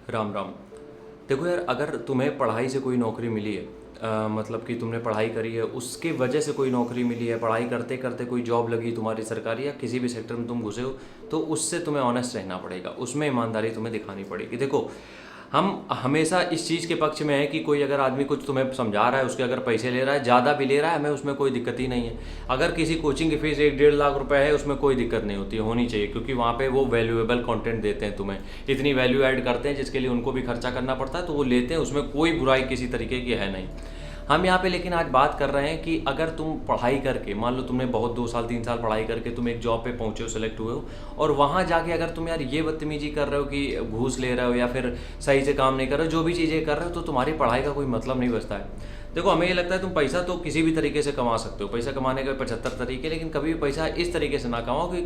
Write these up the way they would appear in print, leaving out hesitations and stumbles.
राम राम। देखो यार, अगर तुम्हें पढ़ाई से कोई नौकरी मिली है, मतलब कि तुमने पढ़ाई करी है, उसके वजह से कोई नौकरी मिली है, पढ़ाई करते करते कोई जॉब लगी तुम्हारी सरकारी या किसी भी सेक्टर में तुम घुसे हो, तो उससे तुम्हें ऑनेस्ट रहना पड़ेगा, उसमें ईमानदारी तुम्हें दिखानी पड़ेगी। देखो, हम हमेशा इस चीज़ के पक्ष में है कि कोई अगर आदमी कुछ तुम्हें समझा रहा है, उसके अगर पैसे ले रहा है, ज़्यादा भी ले रहा है, हमें उसमें कोई दिक्कत ही नहीं है। अगर किसी कोचिंग की फीस 1-1.5 लाख रुपए है, उसमें कोई दिक्कत नहीं होती है, होनी चाहिए, क्योंकि वहाँ पे वो वैल्यूएबल कंटेंट देते हैं तुम्हें, इतनी वैल्यू ऐड करते हैं जिसके लिए उनको भी खर्चा करना पड़ता है, तो वो लेते हैं, उसमें कोई बुराई किसी तरीके की है नहीं। हम यहाँ पे लेकिन आज बात कर रहे हैं कि अगर तुम पढ़ाई करके, मान लो तुमने बहुत 2 साल 3 साल पढ़ाई करके तुम एक जॉब पे पहुंचे हो, सेलेक्ट हुए हो, और वहाँ जाके अगर तुम यार ये बदतमीजी कर रहे हो कि घूस ले रहे हो या फिर सही से काम नहीं कर रहे हो, जो भी चीज़ें कर रहे हो, तो तुम्हारी पढ़ाई का कोई मतलब नहीं बचता है। देखो, हमें ये लगता है तुम पैसा तो किसी भी तरीके से कमा सकते हो, पैसा कमाने के 75 तरीके, लेकिन कभी भी पैसा इस तरीके से ना कमाओ कि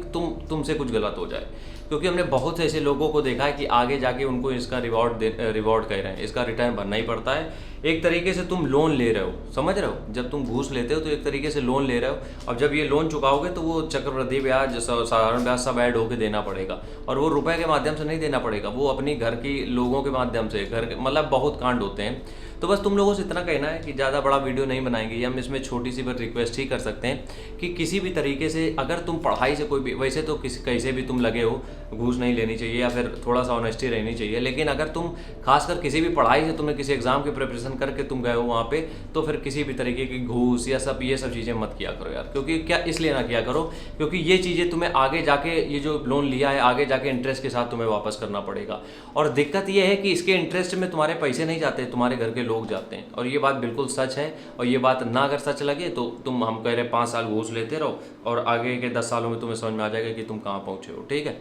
तुमसे कुछ गलत हो जाए। क्योंकि हमने बहुत से ऐसे लोगों को देखा है कि आगे जाके उनको इसका रिवॉर्ड कह रहे हैं, इसका रिटर्न भरना ही पड़ता है। एक तरीके से तुम लोन ले रहे हो, समझ रहे हो, जब तुम घूस लेते हो तो एक तरीके से लोन ले रहे हो, और जब ये लोन चुकाओगे तो वो चक्रवृद्धि ब्याज, साधारण ब्याज सब ऐड होकर देना पड़ेगा। और वो रुपए के माध्यम से नहीं देना पड़ेगा, वो अपनी घर की लोगों के माध्यम से, घर के मतलब बहुत कांड होते हैं। तो बस तुम लोगों से इतना कहना है कि ज़्यादा बड़ा वीडियो नहीं बनाएंगे, हम इसमें छोटी सी बस रिक्वेस्ट ही कर सकते हैं कि किसी भी तरीके से अगर तुम पढ़ाई से कोई भी, वैसे तो किसी कैसे भी तुम लगे हो, घूस नहीं लेनी चाहिए या फिर थोड़ा सा ऑनेस्टी रहनी चाहिए, लेकिन अगर तुम खासकर किसी भी पढ़ाई से तुमने किसी एग्जाम की प्रिपरेशन करके तुम गए हो वहाँ पे, तो फिर किसी भी तरीके की घूस या ये सब चीज़ें मत किया करो यार। क्योंकि क्या इसलिए ना किया करो, क्योंकि ये चीज़ें तुम्हें आगे जाके, ये जो लोन लिया है, आगे जाके इंटरेस्ट के साथ तुम्हें वापस करना पड़ेगा। और दिक्कत ये है कि इसके इंटरेस्ट में तुम्हारे पैसे नहीं जाते, तुम्हारे घर के लोग जाते हैं, और ये बात बिल्कुल सच है। और ये बात ना अगर सच लगे तो तुम, हम कह रहे 5 साल घूस लेते रहो, और आगे के 10 सालों में तुम्हें समझ में आ जाएगा कि तुम कहाँ पहुँचे हो, ठीक है।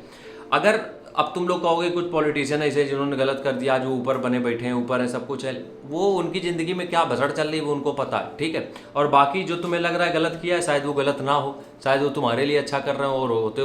अगर अब तुम लोग कहोगे कुछ पॉलिटिशियन ऐसे जिन्होंने गलत कर दिया, जो ऊपर बने बैठे हैं, ऊपर है, सब कुछ है, वो उनकी ज़िंदगी में क्या भसड़ चल रही है वो उनको पता है, ठीक है। और बाकी जो तुम्हें लग रहा है गलत किया है, शायद वो गलत ना हो, शायद वो तुम्हारे लिए अच्छा कर रहे हो और होते